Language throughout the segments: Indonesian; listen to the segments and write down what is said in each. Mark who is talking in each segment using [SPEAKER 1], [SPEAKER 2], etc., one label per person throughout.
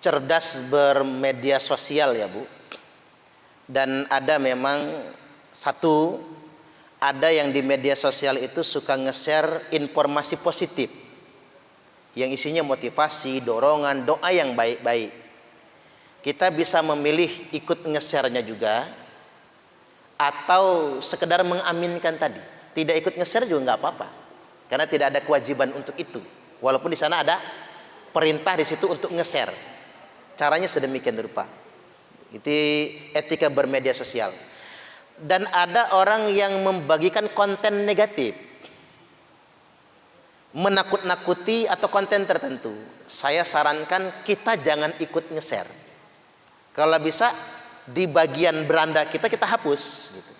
[SPEAKER 1] cerdas bermedia sosial ya Bu. Dan ada memang ada yang di media sosial itu suka nge-share informasi positif yang isinya motivasi, dorongan, doa yang baik-baik. Kita bisa memilih ikut nge-share-nya juga atau sekedar mengaminkan tadi. Tidak ikut nge-share juga nggak apa-apa, karena tidak ada kewajiban untuk itu. Walaupun di sana ada perintah di situ untuk nge-share. Caranya sedemikian rupa. Itu etika bermedia sosial. Dan ada orang yang membagikan konten negatif, menakut-nakuti atau konten tertentu. Saya sarankan kita jangan ikut nge-share. Kalau bisa di bagian beranda kita hapus gitu.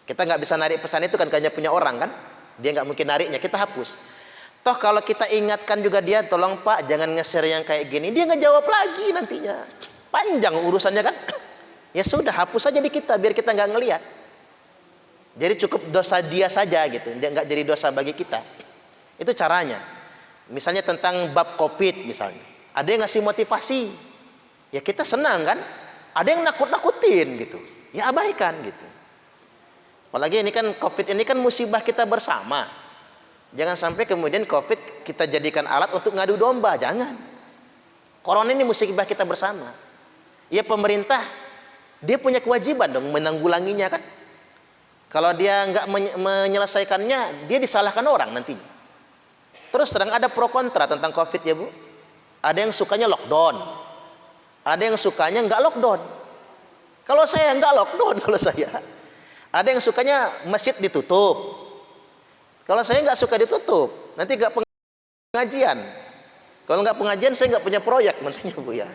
[SPEAKER 1] Kita nggak bisa narik pesan itu kan, kayaknya punya orang kan, dia nggak mungkin nariknya, kita hapus. Toh kalau kita ingatkan juga dia, tolong Pak jangan nge-share yang kayak gini, dia nggak jawab lagi nantinya, panjang urusannya kan. Ya sudah, hapus saja di kita biar kita nggak ngelihat. Jadi cukup dosa dia saja gitu, nggak jadi dosa bagi kita. Itu caranya. Misalnya tentang bab COVID misalnya, ada yang ngasih motivasi, ya kita senang kan. Ada yang nakut-nakutin gitu, ya abaikan gitu. Apalagi ini kan COVID ini kan musibah kita bersama. Jangan sampai kemudian COVID kita jadikan alat untuk ngadu domba, jangan. Corona ini musibah kita bersama. Ya pemerintah dia punya kewajiban dong menanggulanginya kan. Kalau dia nggak menyelesaikannya, dia disalahkan orang nantinya. Terus terang ada pro kontra tentang COVID ya Bu. Ada yang sukanya lockdown, ada yang sukanya nggak lockdown. Kalau saya nggak lockdown, kalau saya. Ada yang sukanya masjid ditutup. Kalau saya nggak suka ditutup, nanti nggak pengajian. Kalau nggak pengajian, saya nggak punya proyek nantinya Bu ya.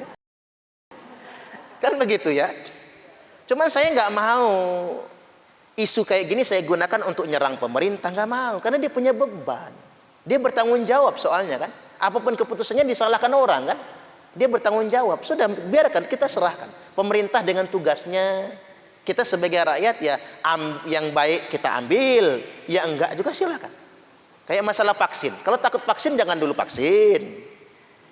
[SPEAKER 1] Kan begitu ya. Cuman saya nggak mau isu kayak gini saya gunakan untuk nyerang pemerintah, nggak mau, karena dia punya beban. Dia bertanggung jawab soalnya kan. Apapun keputusannya disalahkan orang kan. Dia bertanggung jawab. Sudah biarkan, kita serahkan. Pemerintah dengan tugasnya. Kita sebagai rakyat ya yang baik kita ambil, ya enggak juga silakan. Kayak masalah vaksin. Kalau takut vaksin jangan dulu vaksin.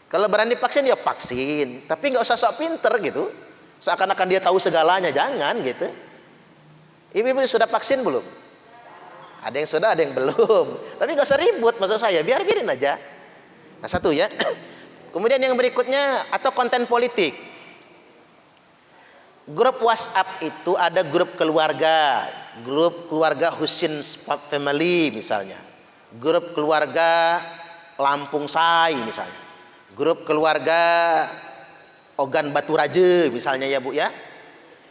[SPEAKER 1] Kalau berani vaksin ya vaksin. Tapi nggak usah sok pinter gitu. Seakan-akan dia tahu segalanya, jangan gitu. Ibu-ibu sudah vaksin belum? Ada yang sudah, ada yang belum. Tapi nggak usah ribut, maksud saya, biarin aja. Nah satu ya. Kemudian yang berikutnya atau konten politik. Grup WhatsApp itu ada grup keluarga Husin Family misalnya. Grup keluarga Lampung Say misalnya. Grup keluarga Ogan Batu Raja misalnya ya Bu ya.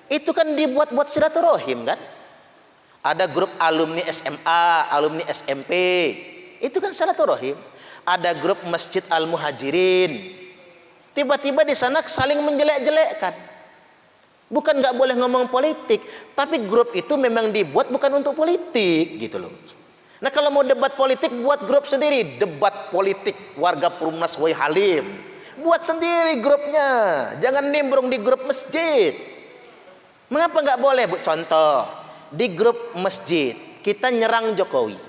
[SPEAKER 1] Itu kan dibuat buat silaturahim kan. Ada grup alumni SMA, alumni SMP. Itu kan silaturahim. Ada grup Masjid Al-Muhajirin. Tiba-tiba di sana saling menjelek-jelekkan. Bukan nggak boleh ngomong politik, tapi grup itu memang dibuat bukan untuk politik gitu loh. Nah kalau mau debat politik buat grup sendiri, debat politik warga Perumnas Wai Halim. Buat sendiri grupnya, jangan nimbrung di grup masjid. Mengapa nggak boleh Bu? Contoh, di grup masjid kita nyerang Jokowi,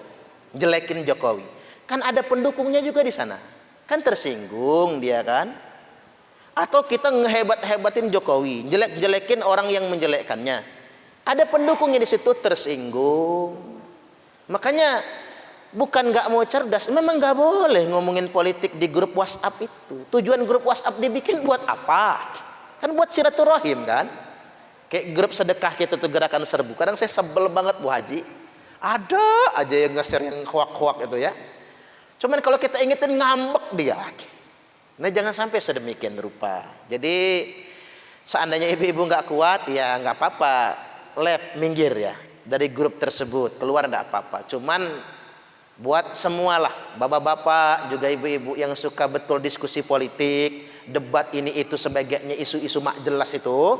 [SPEAKER 1] jelekin Jokowi. Kan ada pendukungnya juga di sana, kan tersinggung dia kan? Atau kita ngehebat-hebatin Jokowi, jelek-jelekin orang yang menjelekkannya. Ada pendukungnya di situ tersinggung. Makanya bukan nggak mau cerdas, memang nggak boleh ngomongin politik di grup WhatsApp itu. Tujuan grup WhatsApp dibikin buat apa? Kan buat silaturahim kan? Kayak grup sedekah kita tuh Gerakan Serbu. Kadang saya sebel banget Bu Haji. Ada aja yang nge-share yang hoak-hoak itu ya. Cuman kalau kita ingetin ngambek dia. Nah jangan sampai sedemikian rupa. Jadi seandainya ibu-ibu nggak kuat ya nggak apa-apa, minggir ya dari grup tersebut, keluar nggak apa-apa. Cuman buat semualah, bapak-bapak juga ibu-ibu yang suka betul diskusi politik, debat ini itu sebagainya, isu-isu mak jelas itu,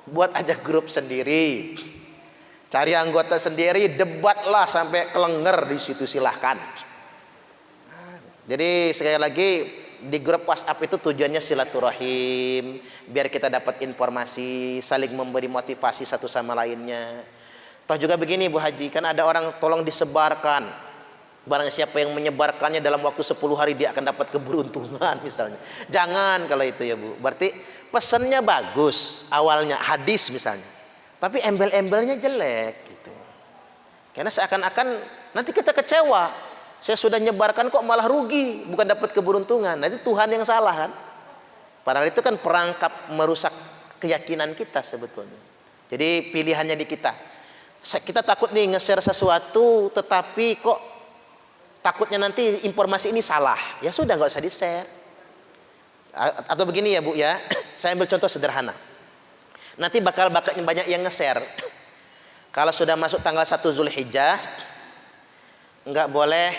[SPEAKER 1] buat aja grup sendiri, cari anggota sendiri, debatlah sampai kelenger di situ silahkan. Jadi sekali lagi di grup WhatsApp itu tujuannya silaturahim, biar kita dapat informasi, saling memberi motivasi satu sama lainnya. Toh juga begini Bu Haji, kan ada orang tolong disebarkan Barang siapa yang menyebarkannya dalam waktu 10 hari dia akan dapat keberuntungan misalnya. Jangan kalau itu ya Bu. Berarti pesannya bagus awalnya, hadis misalnya. Tapi embel-embelnya jelek gitu. Karena seakan-akan nanti kita kecewa. Saya sudah nyebarkan kok malah rugi, bukan dapat keberuntungan. Nanti Tuhan yang salah kan? Padahal itu kan perangkap merusak keyakinan kita sebetulnya. Jadi pilihannya di kita. Kita takut nih nge-share sesuatu, tetapi kok takutnya nanti informasi ini salah. Ya sudah, nggak usah di-share. Atau begini ya Bu ya, saya ambil contoh sederhana. Nanti bakal banyak yang nge-share. Kalau sudah masuk tanggal 1 Zulhijjah, nggak boleh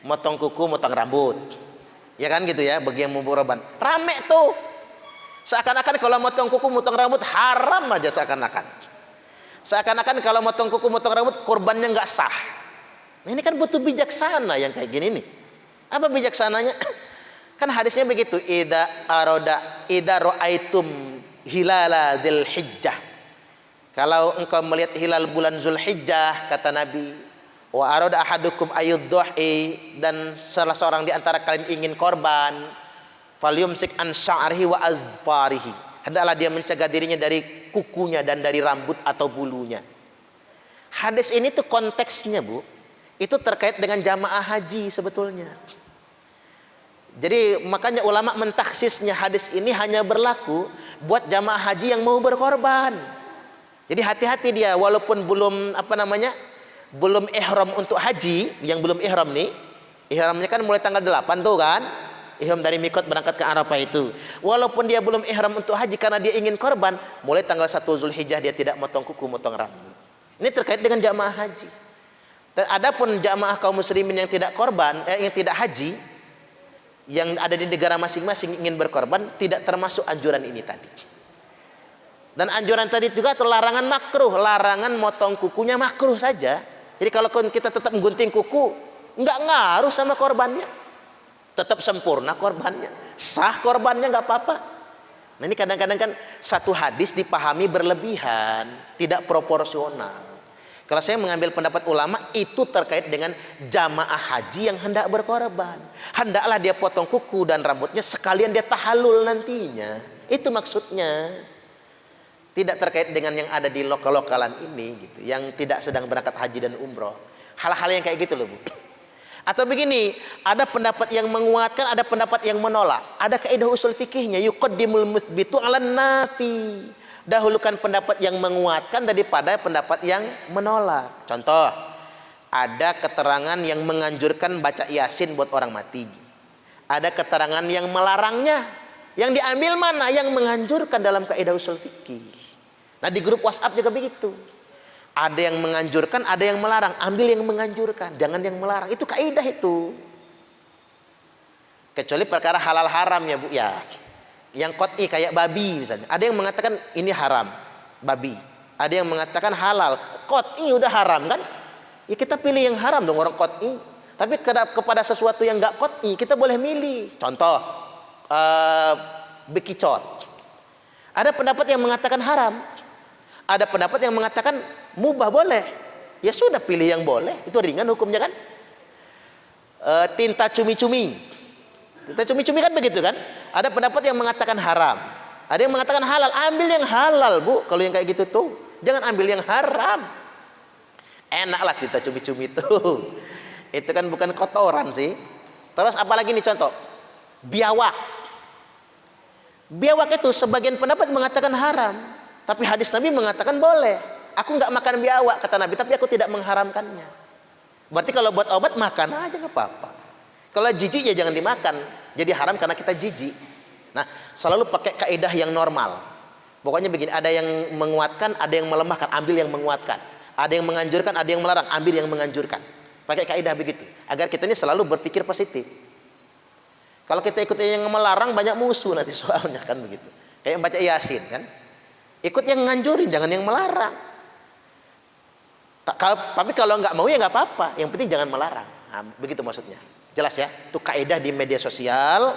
[SPEAKER 1] motong kuku, motong rambut. Ya kan gitu ya, bagi yang mau kurban. Rame tuh. Seakan-akan kalau motong kuku, motong rambut haram aja seakan-akan. Seakan-akan kalau motong kuku, motong rambut kurbannya nggak sah. Nah, ini kan butuh bijaksana yang kayak gini nih. Apa bijaksananya? Kan hadisnya begitu, idza ra'aitum hilala dzulhijjah. Kalau engkau melihat hilal bulan Zulhijjah, kata Nabi, wa arada ahadukum ayyudhi, dan salah seorang di antara kalian ingin korban, falyumsik an sya'rihi wa azfarihi. Hendaklah dia mencegah dirinya dari kukunya dan dari rambut atau bulunya. Hadis ini tuh konteksnya Bu, itu terkait dengan jamaah haji sebetulnya. Jadi makanya ulama mentaksisnya hadis ini hanya berlaku buat jamaah haji yang mau berkorban. Jadi hati-hati dia, walaupun belum belum ihram untuk haji, yang belum ihram nih, ihramnya kan mulai tanggal 8 tuh kan, ihram dari mikot berangkat ke Arafah itu. Walaupun dia belum ihram untuk haji karena dia ingin korban, mulai tanggal 1 Zulhijjah dia tidak motong kuku, motong rambut. Ini terkait dengan jamaah haji. Dan adapun jamaah kaum muslimin yang tidak korban, yang tidak haji, yang ada di negara masing-masing ingin berkorban, tidak termasuk anjuran ini tadi. Dan anjuran tadi juga larangan makruh, larangan motong kukunya makruh saja. Jadi kalau kita tetap menggunting kuku, nggak ngaruh sama korbannya, tetap sempurna korbannya, sah korbannya, nggak apa-apa. Nah ini kadang-kadang kan satu hadis dipahami berlebihan, tidak proporsional. Kalau saya mengambil pendapat ulama, itu terkait dengan jamaah haji yang hendak berkorban. Hendaklah dia potong kuku dan rambutnya sekalian dia tahallul nantinya. Itu maksudnya. Tidak terkait dengan yang ada di lokal-lokalan ini gitu, yang tidak sedang berangkat haji dan umroh. Hal-hal yang kayak gitu loh Bu. Atau begini, ada pendapat yang menguatkan, ada pendapat yang menolak. Ada kaidah usul fikihnya, yuqaddimul mutsbitu 'alan nafi. Dahulukan pendapat yang menguatkan daripada pendapat yang menolak. Contoh, ada keterangan yang menganjurkan baca Yasin buat orang mati. Ada keterangan yang melarangnya. Yang diambil mana? Yang menganjurkan dalam kaidah usul fikih. Nah di grup WhatsApp juga begitu. Ada yang menganjurkan, ada yang melarang. Ambil yang menganjurkan, jangan yang melarang. Itu kaidah itu. Kecuali perkara halal haram ya Bu ya. Yang qot'i kayak babi misalnya. Ada yang mengatakan ini haram, babi. Ada yang mengatakan halal. Qot'i udah haram kan? Ya kita pilih yang haram dong orang qot'i. Tapi kepada sesuatu yang enggak qot'i kita boleh milih. Contoh, bekicot. Ada pendapat yang mengatakan haram. Ada pendapat yang mengatakan mubah, boleh. Ya sudah, pilih yang boleh. Itu ringan hukumnya kan. Tinta cumi-cumi. Tinta cumi-cumi kan begitu kan. Ada pendapat yang mengatakan haram. Ada yang mengatakan halal. Ambil yang halal Bu. Kalau yang kayak gitu tuh, jangan ambil yang haram. Enaklah tinta cumi-cumi itu. Itu kan bukan kotoran sih. Terus apalagi nih contoh, biawak. Biawak itu sebagian pendapat mengatakan haram, tapi hadis Nabi mengatakan boleh. Aku nggak makan biawak kata Nabi, tapi aku tidak mengharamkannya. Berarti kalau buat obat makan aja nggak apa-apa. Kalau jijik ya jangan dimakan. Jadi haram karena kita jijik. Nah, selalu pakai kaidah yang normal. Pokoknya begini, ada yang menguatkan, ada yang melemahkan, ambil yang menguatkan. Ada yang menganjurkan, ada yang melarang, ambil yang menganjurkan. Pakai kaidah begitu, agar kita ini selalu berpikir positif. Kalau kita ikut yang melarang, banyak musuh nanti soalnya kan begitu. Kayak baca Yasin kan. Ikut yang nganjurin, jangan yang melarang. Tapi kalau nggak mau ya nggak apa-apa. Yang penting jangan melarang. Nah, begitu maksudnya. Jelas ya? Itu kaidah di media sosial.